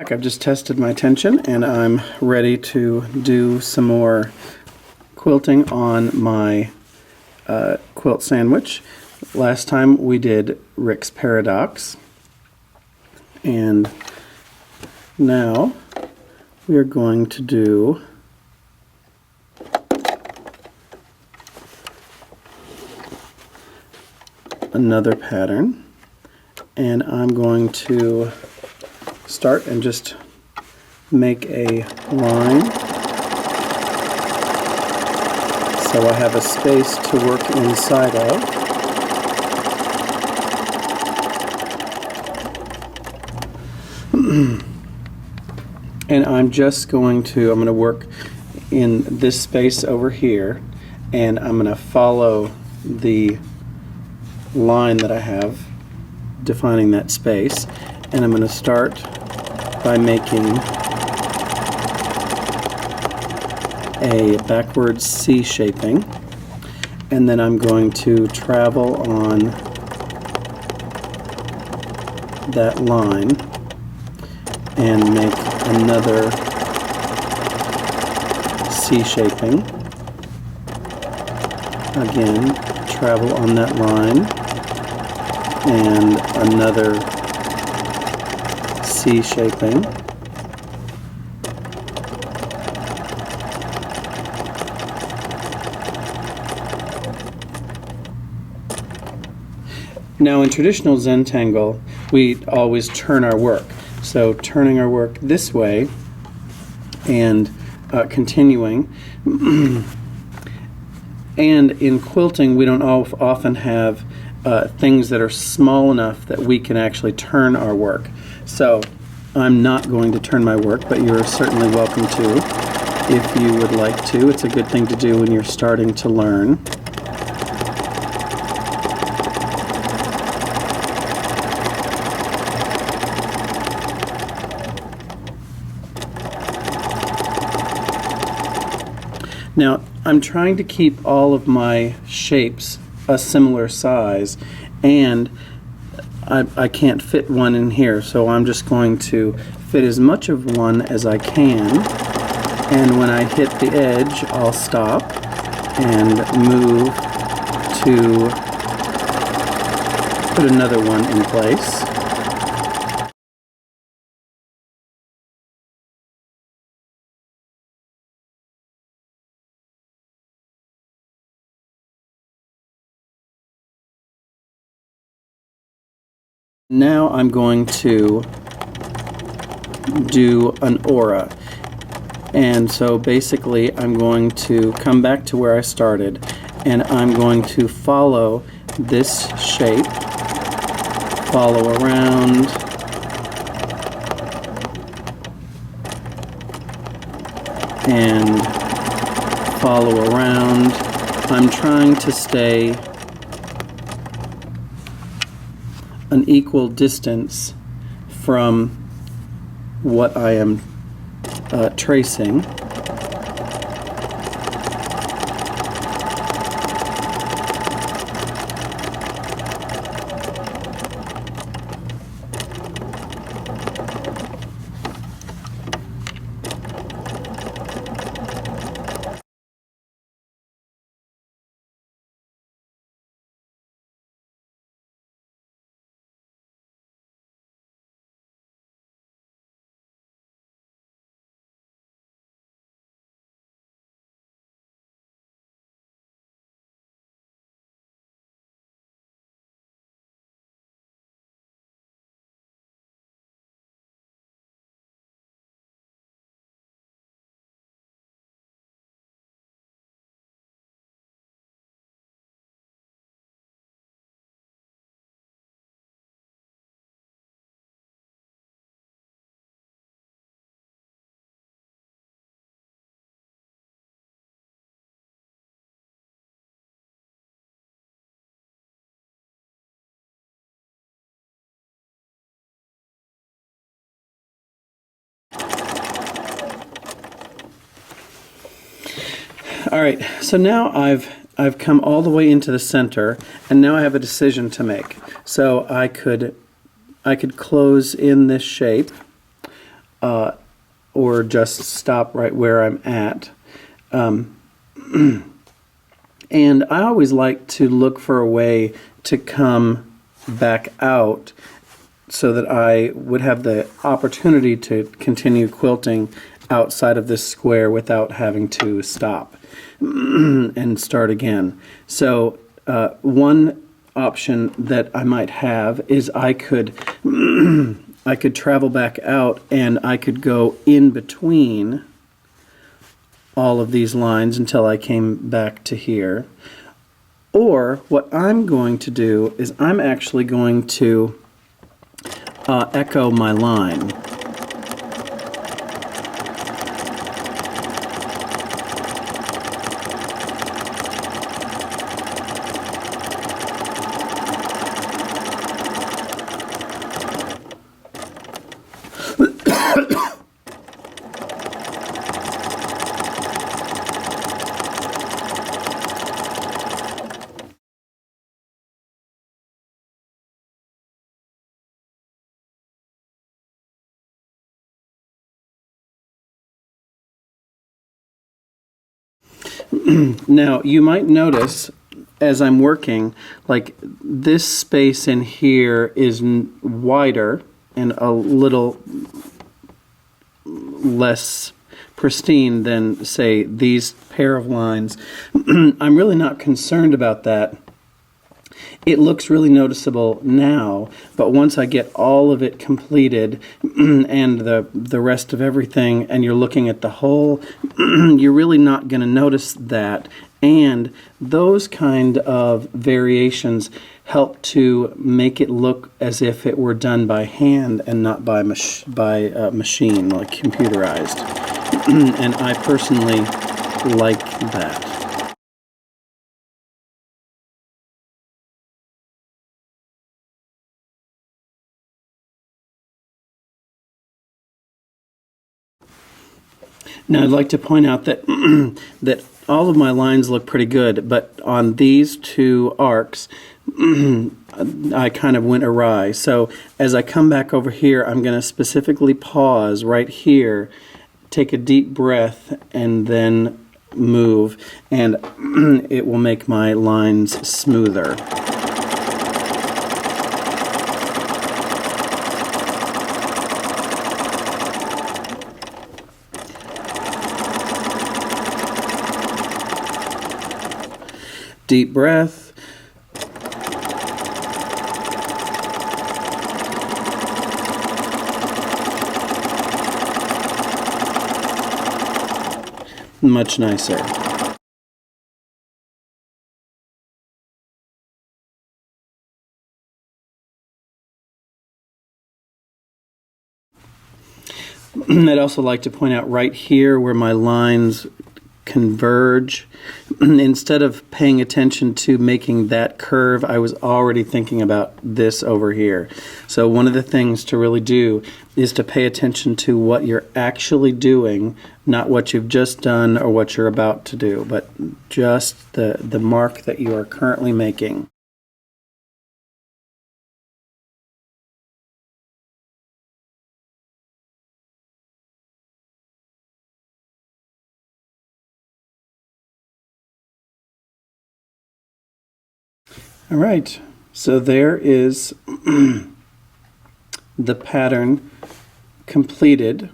I've just tested my tension and I'm ready to do some more quilting on my quilt sandwich. Last time we did Rick's Paradox, and now we are going to do another pattern, and I'm going to start and just make a line so I have a space to work inside of. And I'm going to work in this space over here, and I'm going to follow the line that I have defining that space, and I'm going to start by making a backwards C shaping, and then I'm going to travel on that line and make another C shaping. Again, travel on that line and another C shaping. Now in traditional Zentangle, we always turn our work. So turning our work this way and continuing. And in quilting, we don't often have things that are small enough that we can actually turn our work. So I'm not going to turn my work, but you're certainly welcome to if you would like to. It's a good thing to do when you're starting to learn. Now, I'm trying to keep all of my shapes a similar size, and I can't fit one in here, so I'm just going to fit as much of one as I can, and when I hit the edge, I'll stop and move to put another one in place. Now I'm going to do an aura, and so basically I'm going to come back to where I started, and I'm going to follow this shape, follow around, and follow around. I'm trying to stay an equal distance from what I am tracing. All right, so now I've come all the way into the center, and now I have a decision to make. So I could close in this shape, or just stop right where I'm at. And I always like to look for a way to come back out so that I would have the opportunity to continue quilting outside of this square without having to stop and start again. So one option that I might have is I could I could travel back out and I could go in between all of these lines until I came back to here. Or what I'm going to do is I'm actually going to echo my line. Now, you might notice as I'm working, like this space in here is wider and a little less pristine than, say, these pair of lines. I'm really not concerned about that. It looks really noticeable now, but once I get all of it completed and the rest of everything, and you're looking at the whole, you're really not going to notice that. And those kind of variations help to make it look as if it were done by hand and not by machine, like computerized. And I personally like that. Now I'd like to point out that that all of my lines look pretty good, but on these two arcs I kind of went awry. So as I come back over here, I'm going to specifically pause right here, take a deep breath, and then move, and it will make my lines smoother. Deep breath. Much nicer. I'd also like to point out right here where my lines converge. Instead of paying attention to making that curve, I was already thinking about this over here. So one of the things to really do is to pay attention to what you're actually doing, not what you've just done or what you're about to do, but just the mark that you are currently making. All right, so there is the pattern completed.